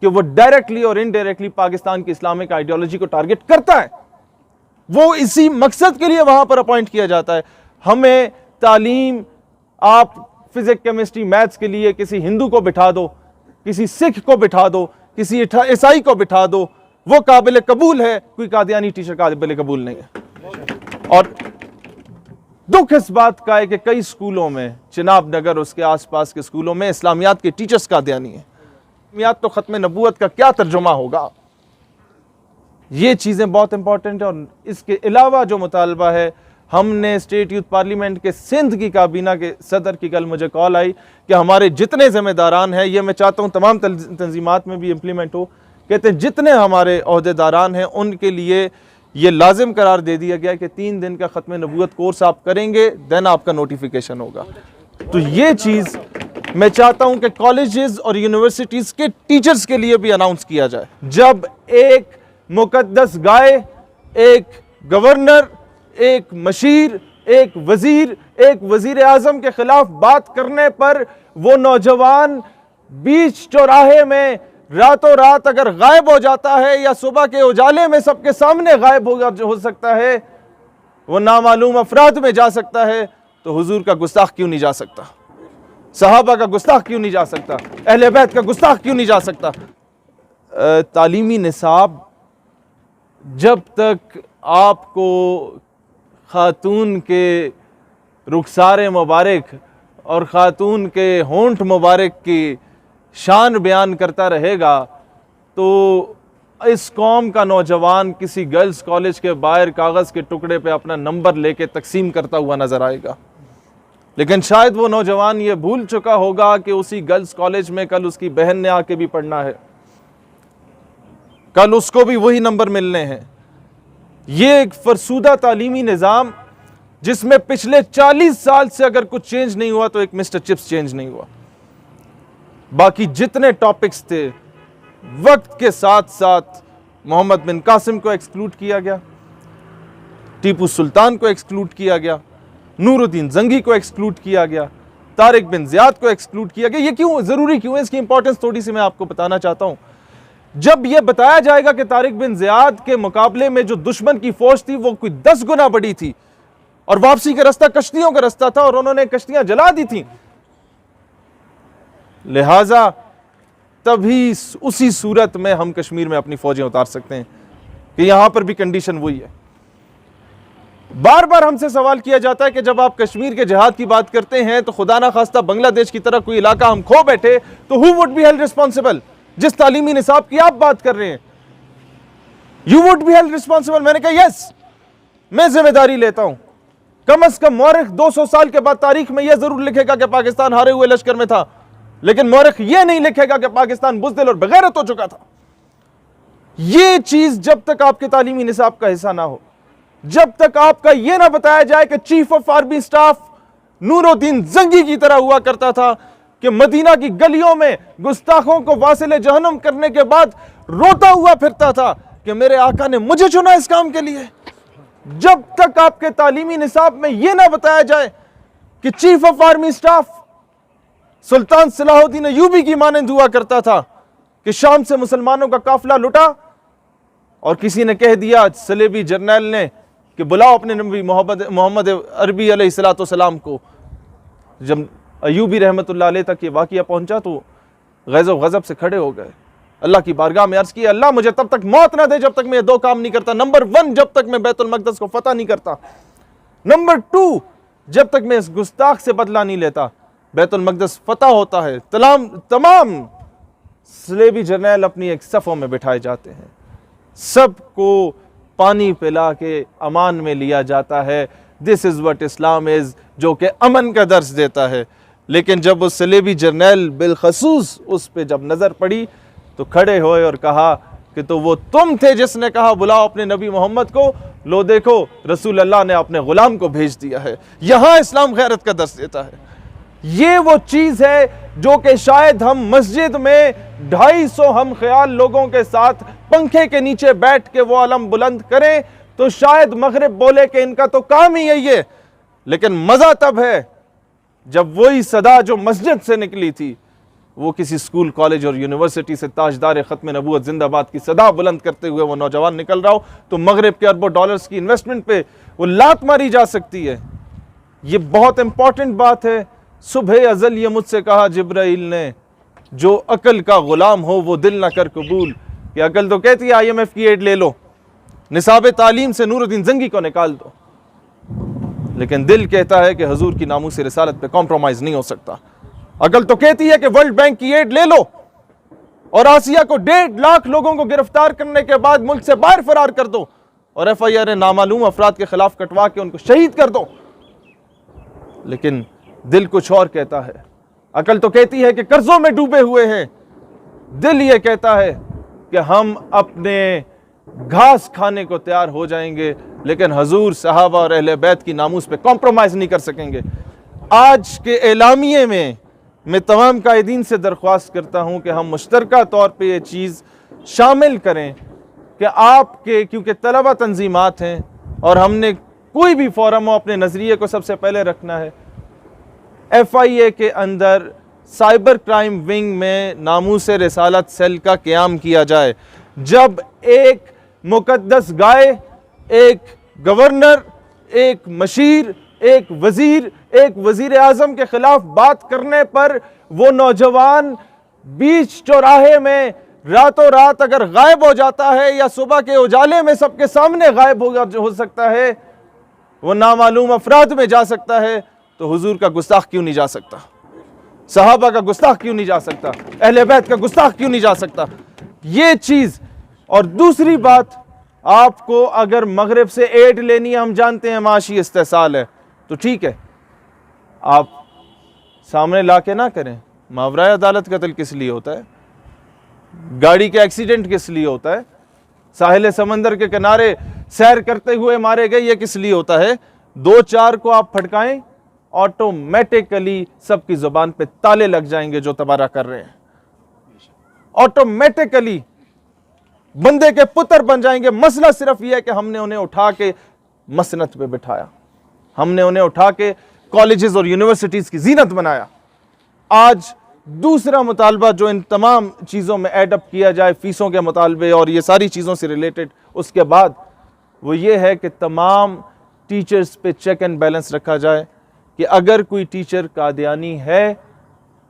कि वो डायरेक्टली और इनडायरेक्टली पाकिस्तान की इस्लामिक आइडियोलॉजी को टारगेट करता है। वो इसी मकसद के लिए वहां पर अपॉइंट किया जाता है। हमें तालीम, आप फिजिक्स, केमिस्ट्री, मैथ्स के लिए किसी हिंदू को बिठा दो, किसी सिख को बिठा दो, किसी ईसाई को बिठा दो, वो काबिल कबूल है, कोई कादियानी टीचर काबिल कबूल नहीं है। और दुख इस बात का है कि कई स्कूलों में, चिनाब नगर उसके आसपास के स्कूलों में इस्लामियात के टीचर्स कादियानी है। इस्लामियात तो खत्म नबूवत का क्या तर्जुमा होगा? ये चीज़ें बहुत इंपॉर्टेंट है। और इसके अलावा जो मुतालबा है, हमने स्टेट यूथ पार्लियामेंट के सिंध की काबीना के सदर की कल मुझे कॉल आई कि हमारे जितने जिम्मेदारान हैं, ये मैं चाहता हूँ तमाम तंजीमात में भी इम्प्लीमेंट हो, कहते हैं जितने हमारे ओहदेदारान हैं उनके लिए ये लाजिम करार दे दिया गया कि 3 दिन का ख़त्म नबूवत कोर्स आप करेंगे, देन आपका नोटिफिकेशन होगा। तो ये चीज़ मैं चाहता हूँ कि कॉलेजेस और यूनिवर्सिटीज़ के टीचर्स के लिए भी अनाउंस किया जाए। जब एक मुकद्दस गाय, एक गवर्नर, एक मशीर, एक वजीर आजम के खिलाफ बात करने पर वो नौजवान बीच चौराहे में रातों रात अगर गायब हो जाता है या सुबह के उजाले में सबके सामने गायब हो सकता है, वो नामालूम अफराद में जा सकता है, तो हुजूर का गुस्ताख क्यों नहीं जा सकता? सहाबा का गुस्ताख क्यों नहीं जा सकता? अहले बैत का गुस्ताख क्यों नहीं जा सकता? तालीमी निसाब जब तक आपको खातून के रुखसार मुबारक और खातून के होंठ मुबारक की शान बयान करता रहेगा, तो इस कौम का नौजवान किसी गर्ल्स कॉलेज के बाहर कागज़ के टुकड़े पे अपना नंबर लेके तकसीम करता हुआ नजर आएगा। लेकिन शायद वो नौजवान ये भूल चुका होगा कि उसी गर्ल्स कॉलेज में कल उसकी बहन ने आके भी पढ़ना है, कल उसको भी वही नंबर मिलने हैं। ये एक फरसूदा तालीमी निज़ाम जिसमें पिछले 40 साल से अगर कुछ चेंज नहीं हुआ तो एक मिस्टर चिप्स चेंज नहीं हुआ। बाकी जितने टॉपिक्स थे, वक्त के साथ साथ मोहम्मद बिन कासिम को एक्सक्लूड किया गया, टीपू सुल्तान को एक्सक्लूड किया गया, नूरुद्दीन जंगी को एक्सक्लूड किया गया, तारिक बिन ज़ियाद को एक्सक्लूड किया गया। ये क्यों ज़रूरी क्यों है? इसकी इंपॉर्टेंस थोड़ी सी मैं आपको बताना चाहता हूं। जब यह बताया जाएगा कि तारिक बिन ज़ियाद के मुकाबले में जो दुश्मन की फौज थी वो कोई 10 गुना बड़ी थी और वापसी का रास्ता कश्तियों का रास्ता था और उन्होंने कश्तियां जला दी थी, लिहाजा तभी उसी सूरत में हम कश्मीर में अपनी फौजें उतार सकते हैं कि यहां पर भी कंडीशन वही है। बार बार हमसे सवाल किया जाता है कि जब आप कश्मीर के जिहाद की बात करते हैं तो खुदा ना खास्ता बांग्लादेश की तरह कोई इलाका हम खो बैठे तो who would be held responsible? जिस तालीमी निसाब की आप बात कर रहे हैं, you would be held responsible. मैंने कहा यस, मैं जिम्मेदारी लेता हूं। कम से कम मौरख 200 साल के बाद तारीख में यह जरूर लिखेगा कि पाकिस्तान हारे हुए लश्कर में था, लेकिन मौरख यह नहीं लिखेगा कि पाकिस्तान बुज़दिल और बेगैरत हो चुका था। यह चीज जब तक आपके तालीमी निसाब का हिस्सा ना हो, जब तक आपका यह ना बताया जाए कि chief of army staff Nuruddin Zangi की तरह हुआ करता था कि मदीना की गलियों में गुस्ताखों को वासिले जहन्नम करने के बाद रोता हुआ फिरता था कि मेरे आका ने मुझे चुना इस काम के लिए, जब तक आपके तालीमी निसाब में यह ना बताया जाए कि chief of army staff Sultan Salahuddin Ayyubi की मानंद हुआ करता था कि शाम से मुसलमानों का काफिला लुटा और किसी ने कह दिया सलेबी जर्नैल ने कि बुलाओ अपने नबी मोहम्मद अरबी अलैहिस्सलाम को। जब अय्यूबी रहमतुल्लाह अलैह तक ये वाक़िया पहुंचा तो ग़ज़ब गज़ब से खड़े हो गए, अल्लाह की बारगाह में अर्ज़ किया, अल्लाह मुझे तब तक मौत ना दे जब तक मैं 2 काम नहीं करता। नंबर 1, जब तक मैं बैतुल मक़दस को फतह नहीं करता। नंबर 2, जब तक मैं इस गुस्ताख से बदला नहीं लेता। बैतुल मक़दस फतह होता है, तमाम सलेबी जर्नैल अपनी एक सफ़ों में बिठाए जाते हैं, सबको पानी पिला के अमान में लिया जाता है। This is what Islam is, जो कि अमन का दर्स देता है। लेकिन जब उस सलेबी जर्नैल बिलखसूस उस पर जब नज़र पड़ी तो खड़े हुए और कहा कि तो वो तुम थे जिसने कहा बुलाओ अपने नबी मोहम्मद को, लो देखो रसूल अल्लाह ने अपने गुलाम को भेज दिया है। यहां इस्लाम गैरत का दर्स देता है। ये वो चीज़ है जो कि शायद हम मस्जिद में 250 हम ख्याल लोगों के साथ पंखे के नीचे बैठ के वो अलम बुलंद करें तो शायद मगरिब बोले कि इनका तो काम ही यही है। लेकिन मज़ा तब है जब वही सदा जो मस्जिद से निकली थी वो किसी स्कूल, कॉलेज और यूनिवर्सिटी से ताजदार ख़त्म नबूवत जिंदाबाद की सदा बुलंद करते हुए वो नौजवान निकल रहा हो, तो मगरिब के अरबों डॉलर्स की इन्वेस्टमेंट पे वो लात मारी जा सकती है। ये बहुत इंपॉर्टेंट बात है। सुबह अज़ल ये मुझसे कहा जिब्राइल ने, जो अकल का गुलाम हो वो दिल ना कर कबूल। कि अकल तो कहती है IMF की एड ले लो, निसाब तालीम से नूरुद्दीन जंगी को निकाल दो, लेकिन दिल कहता है कि हजूर की नामूस रिसालत पे कॉम्प्रोमाइज नहीं हो सकता। अकल तो कहती है कि वर्ल्ड बैंक की एड ले लो और आसिया को 1.5 लाख लोगों को गिरफ्तार करने के बाद मुल्क से बाहर फरार कर दो और FIR नामालूम अफराद के खिलाफ कटवा के उनको शहीद कर दो, लेकिन दिल कुछ और कहता है। अकल तो कहती है कि कर्जों में डूबे हुए हैं, दिल ये कहता है कि हम अपने घास खाने को तैयार हो जाएंगे, लेकिन हजूर, सहाबा और अहले बैत की नामूस पे कॉम्प्रोमाइज नहीं कर सकेंगे। आज के एलामिये में मैं तमाम कायदीन से दरख्वास्त करता हूं कि हम मुश्तरका तौर पे ये चीज़ शामिल करें कि आपके, क्योंकि तलबा तंजीमात हैं और हमने कोई भी फोरम हो अपने नज़रिए को सबसे पहले रखना है। FIA के अंदर साइबर क्राइम विंग में नामूस रिसालत सेल का क़याम किया जाए। जब एक मुकद्दस गाय, एक गवर्नर, एक मशीर, एक वजीर, एक वजीर आजम के खिलाफ बात करने पर वो नौजवान बीच चौराहे में रातों रात अगर गायब हो जाता है या सुबह के उजाले में सबके सामने गायब हो सकता है, वो नामालूम अफराद में जा सकता है, तो हुजूर का गुस्ताख क्यों नहीं जा सकता? सहाबा का गुस्ताख क्यों नहीं जा सकता? अहले बैत का गुस्ताख क्यों नहीं जा सकता? ये चीज। और दूसरी बात, आपको अगर मगरिब से एड लेनी है, हम जानते हैं माशी इस्तेसाल है, तो ठीक है, आप सामने लाके ना करें। मावराए अदालत कत्ल किस लिए होता है? गाड़ी के एक्सीडेंट किस लिए होता है? साहिल समंदर के किनारे सैर करते हुए मारे गए, ये किस लिए होता है? 2-4 को आप फटकाएं, ऑटोमेटिकली सबकी जुबान पे ताले लग जाएंगे जो तबारा कर रहे हैं, ऑटोमेटिकली बंदे के पुत्र बन जाएंगे। मसला सिर्फ यह है कि हमने उन्हें उठा के मसनत पे बिठाया, हमने उन्हें उठा के कॉलेजेस और यूनिवर्सिटीज की जीनत बनाया। आज दूसरा मुतालबा जो इन तमाम चीज़ों में एडअप किया जाए, फीसों के मुतालबे और ये सारी चीज़ों से रिलेटेड, उसके बाद वो ये है कि तमाम टीचर्स पे चेक एंड बैलेंस रखा जाए कि अगर कोई टीचर कादियानी है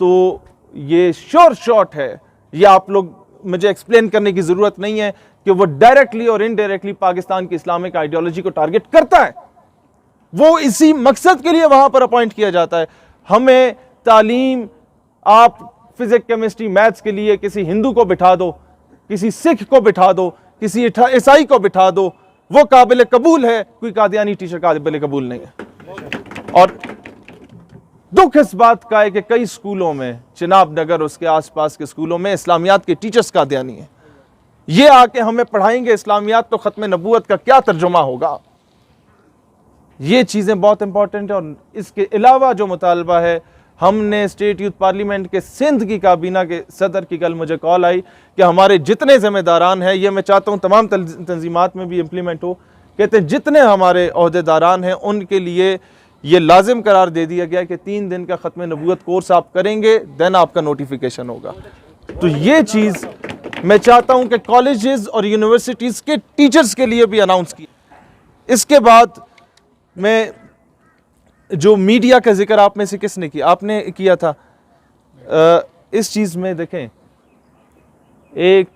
तो ये श्योर शॉट है, ये आप लोग मुझे एक्सप्लेन करने की ज़रूरत नहीं है कि वो डायरेक्टली और इनडायरेक्टली पाकिस्तान की इस्लामिक आइडियोलॉजी को टारगेट करता है। वो इसी मकसद के लिए वहाँ पर अपॉइंट किया जाता है। हमें तालीम, आप फिजिक्स, केमिस्ट्री, मैथ्स के लिए किसी हिंदू को बिठा दो, किसी सिख को बिठा दो, किसी ईसाई को बिठा दो, वो काबिल कबूल है, कोई कादियानी टीचर काबिल कबूल नहीं है। और दुख इस बात का है कि कई स्कूलों में, चिनाब नगर उसके आसपास के स्कूलों में इस्लामियात के टीचर्स कादियानी हैं। ये आके हमें पढ़ाएंगे इस्लामियात, तो खत्म नबूवत का क्या तर्जुमा होगा? ये चीज़ें बहुत इंपॉर्टेंट है। और इसके अलावा जो मुतालबा है, हमने स्टेट यूथ पार्लियामेंट के सिंध की काबीना के सदर की कल मुझे कॉल आई कि हमारे जितने जिम्मेदारान हैं, ये मैं चाहता हूँ तमाम तंजीमात में भी इम्प्लीमेंट हो, कहते हैं जितने हमारे ओहदेदारान हैं उनके लिए ये लाजिम करार दे दिया गया कि 3 दिन का ख़त्म नबूवत कोर्स आप करेंगे, देन आपका नोटिफिकेशन होगा। तो ये चीज़ मैं चाहता हूँ कि कॉलेजेस और यूनिवर्सिटीज़ के टीचर्स के लिए भी अनाउंस की। इसके बाद मैं, जो मीडिया का जिक्र आप में से किसने किया? आपने किया था। इस चीज़ में देखें, एक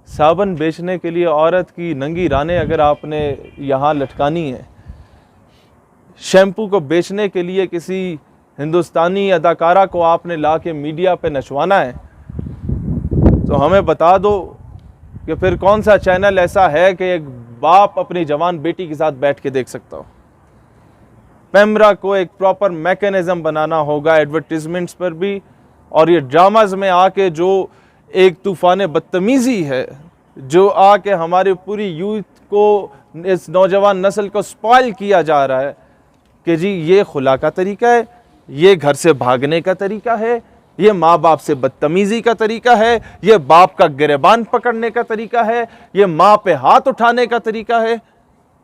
साबुन बेचने के लिए औरत की नंगी रानें अगर आपने यहाँ लटकानी है, शैम्पू को बेचने के लिए किसी हिंदुस्तानी अदाकारा को आपने ला के मीडिया पे नचवाना है, तो हमें बता दो कि फिर कौन सा चैनल ऐसा है कि एक बाप अपनी जवान बेटी के साथ बैठ के देख सकता हो। पैमरा को एक प्रॉपर मैकेनिज्म बनाना होगा एडवर्टीजमेंट्स पर भी, और ये ड्रामाज में आके जो एक तूफान बदतमीज़ी है, जो आके हमारी पूरी यूथ को, इस नौजवान नस्ल को स्पॉइल किया जा रहा है कि जी ये खुला का तरीका है, ये घर से भागने का तरीका है, ये माँ बाप से बदतमीज़ी का तरीका है, ये बाप का गिरबान पकड़ने का तरीका है, ये माँ पे हाथ उठाने का तरीका है।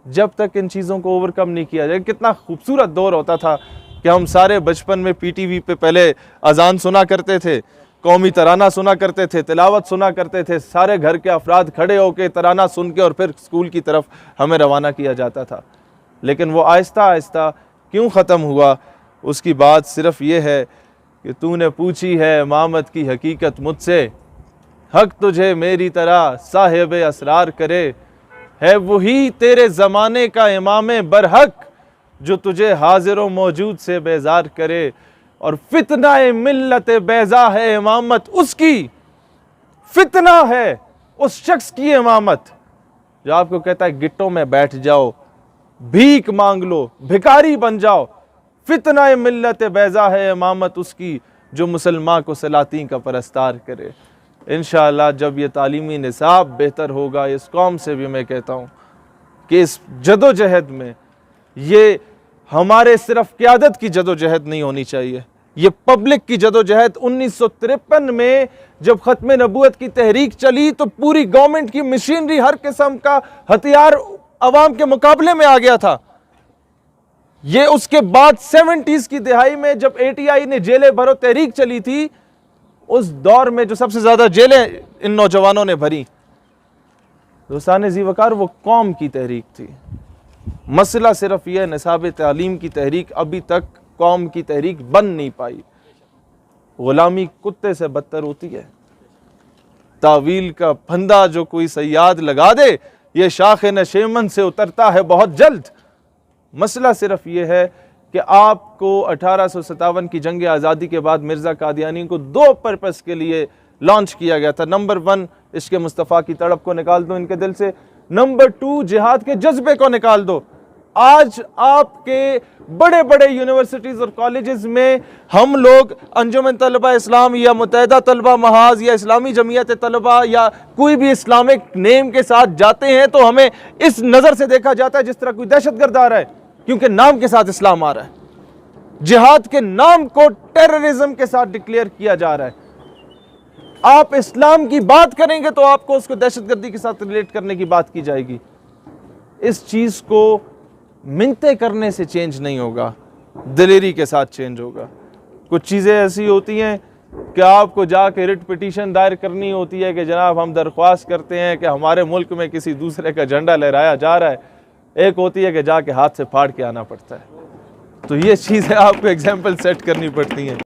जब तक इन चीज़ों को ओवरकम नहीं किया जाए, कितना खूबसूरत दौर होता था कि हम सारे बचपन में पीटीवी पे पहले अजान सुना करते थे, कौमी तराना सुना करते थे, तिलावत सुना करते थे, सारे घर के अफराद खड़े होकर तराना सुन के और फिर स्कूल की तरफ हमें रवाना किया जाता था। लेकिन वो आहिस्ता आहिस्ता क्यों ख़त्म हुआ, उसकी बात सिर्फ ये है कि तूने पूछी है इमामत की हकीकत मुझसे, हक तुझे मेरी तरह साहिब असरार करे, है वही तेरे ज़माने का इमाम बरहक जो तुझे हाजिर व मौजूद से बेजार करे, और फितना मिल्लत बैजा है इमामत उसकी, फितना है उस शख्स की इमामत जो आपको कहता है गिट्टों में बैठ जाओ, भीख मांग लो, भिखारी बन जाओ। फितना मिल्लत बैजा है इमामत उसकी जो मुसलमान को सलातीन का परस्तार करे। इंशाअल्लाह जब ये तालीमी निसाब बेहतर होगा, इस कौम से भी मैं कहता हूँ कि इस जदोजहद में ये हमारे सिर्फ क़यादत की जदोजहद नहीं होनी चाहिए, ये पब्लिक की जदोजहद। 1953 में जब ख़त्म नबूवत की तहरीक चली तो पूरी गवर्नमेंट की मशीनरी, हर किस्म का हथियार अवाम के मुकाबले में आ गया था। ये उसके बाद 70s की दिहाई में जब ATI ने जेलें भरो तहरीक चली थी, उस दौर में जो सबसे ज्यादा जेलें इन नौजवानों ने भरी, दोस्तान ज़ीवकार, वो कौम की तहरीक थी। मसला सिर्फ यह निसाब तालीम की तहरीक अभी तक कौम की तहरीक बन नहीं पाई। गुलामी कुत्ते से बदतर होती है। तावील का फंदा जो कोई सयाद लगा दे, ये शाख नशेमन से उतरता है बहुत जल्द। मसला सिर्फ ये है कि आपको 1857 की जंग आज़ादी के बाद मिर्ज़ा कादियानी को 2 पर्पस के लिए लॉन्च किया गया था। नंबर 1, इश्क़ मुस्तफ़ा की तड़प को निकाल दो इनके दिल से। नंबर 2, जिहाद के जज्बे को निकाल दो। आज आपके बड़े बड़े यूनिवर्सिटीज़ और कॉलेजेस में हम लोग अंजुमन तलबा इस्लाम या मुत्तहिदा तलबा महाज या इस्लामी जमीयत तलबा या कोई भी इस्लामिक नेम के साथ जाते हैं तो हमें इस नज़र से देखा जाता है जिस तरह कोई दहशतगर्द आ रहा है, क्योंकि नाम के साथ इस्लाम आ रहा है। जिहाद के नाम को टेररिज्म के साथ डिक्लेयर किया जा रहा है। आप इस्लाम की बात करेंगे तो आपको उसको दहशतगर्दी के साथ रिलेट करने की बात की जाएगी। इस चीज़ को मिन्नतें करने से चेंज नहीं होगा, दिलेरी के साथ चेंज होगा। कुछ चीज़ें ऐसी होती हैं कि आपको जाके रिट पिटीशन दायर करनी होती है कि जनाब हम दरख्वास्त करते हैं कि हमारे मुल्क में किसी दूसरे का झंडा लहराया जा रहा है। एक होती है कि जाके हाथ से फाड़ के आना पड़ता है। तो ये चीज़ें आपको एग्जाम्पल सेट करनी पड़ती हैं।